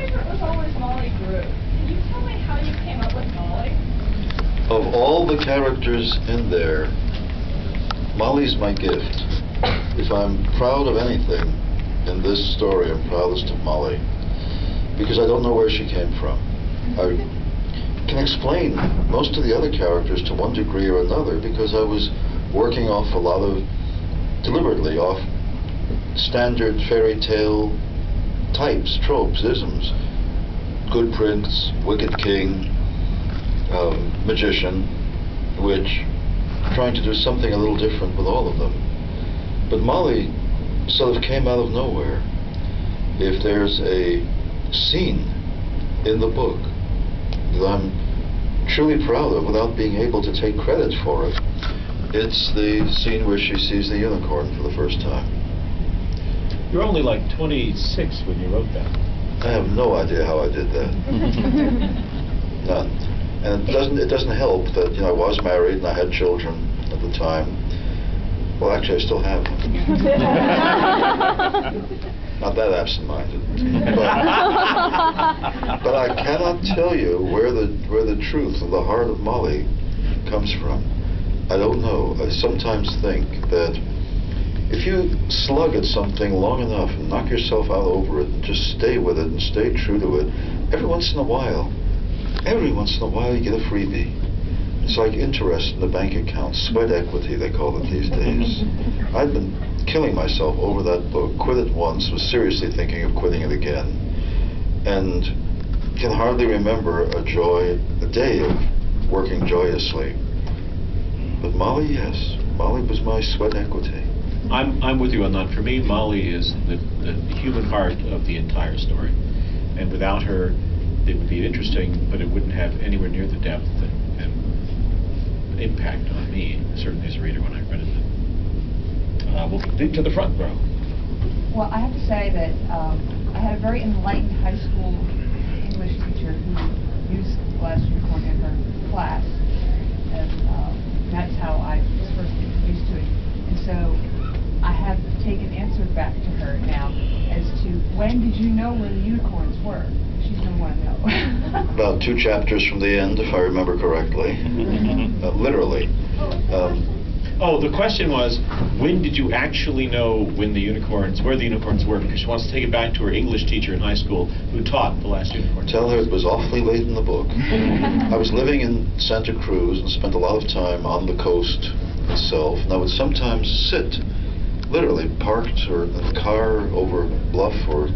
favorite was always Molly Brew. Can you tell me how you came up with Molly? Of all the characters in there, Molly's my gift. If I'm proud of anything in this story, I'm proudest of Molly, because I don't know where she came from. I can explain most of the other characters to one degree or another because I was working off a lot of, deliberately, off standard fairy tale types, tropes, isms. Good prince, wicked king, magician, witch, trying to do something a little different with all of them. But Molly sort of came out of nowhere. If there's a scene in the book that I'm truly proud of without being able to take credit for it, it's the scene where she sees the unicorn for the first time. You're only like 26 when you wrote that. I have no idea how I did that. None. And it doesn't help that, you know, I was married and I had children at the time. Well, actually, I still have them. Not that absent-minded. But I cannot tell you where the truth of the heart of Molly comes from. I don't know. I sometimes think that if you slug at something long enough and knock yourself out over it and just stay with it and stay true to it, every once in a while you get a freebie. It's like interest in the bank account, sweat equity they call it these days. I'd been killing myself over that book, quit it once, was seriously thinking of quitting it again, and can hardly remember a day of working joyously. But Molly, yes, Molly was my sweat equity. I'm with you on that. For me, Molly is the human heart of the entire story, and without her, it would be interesting, but it wouldn't have anywhere near the depth and impact on me, certainly as a reader when I read it. We'll lead to the front row. Well, I have to say that I had a very enlightened high school English teacher who used Glass Unicorn in her class, and that's how I was first introduced to it. And so I have taken answer back to her now as to when did you know where the unicorns were? She's going to want to know. About 2 chapters from the end, if I remember correctly. Literally. The question was, when did you actually know where the unicorns were? Because she wants to take it back to her English teacher in high school who taught The Last Unicorn. Tell her it was awfully late in the book. I was living in Santa Cruz and spent a lot of time on the coast itself, and I would sometimes sit, literally parked or in a car over a bluff or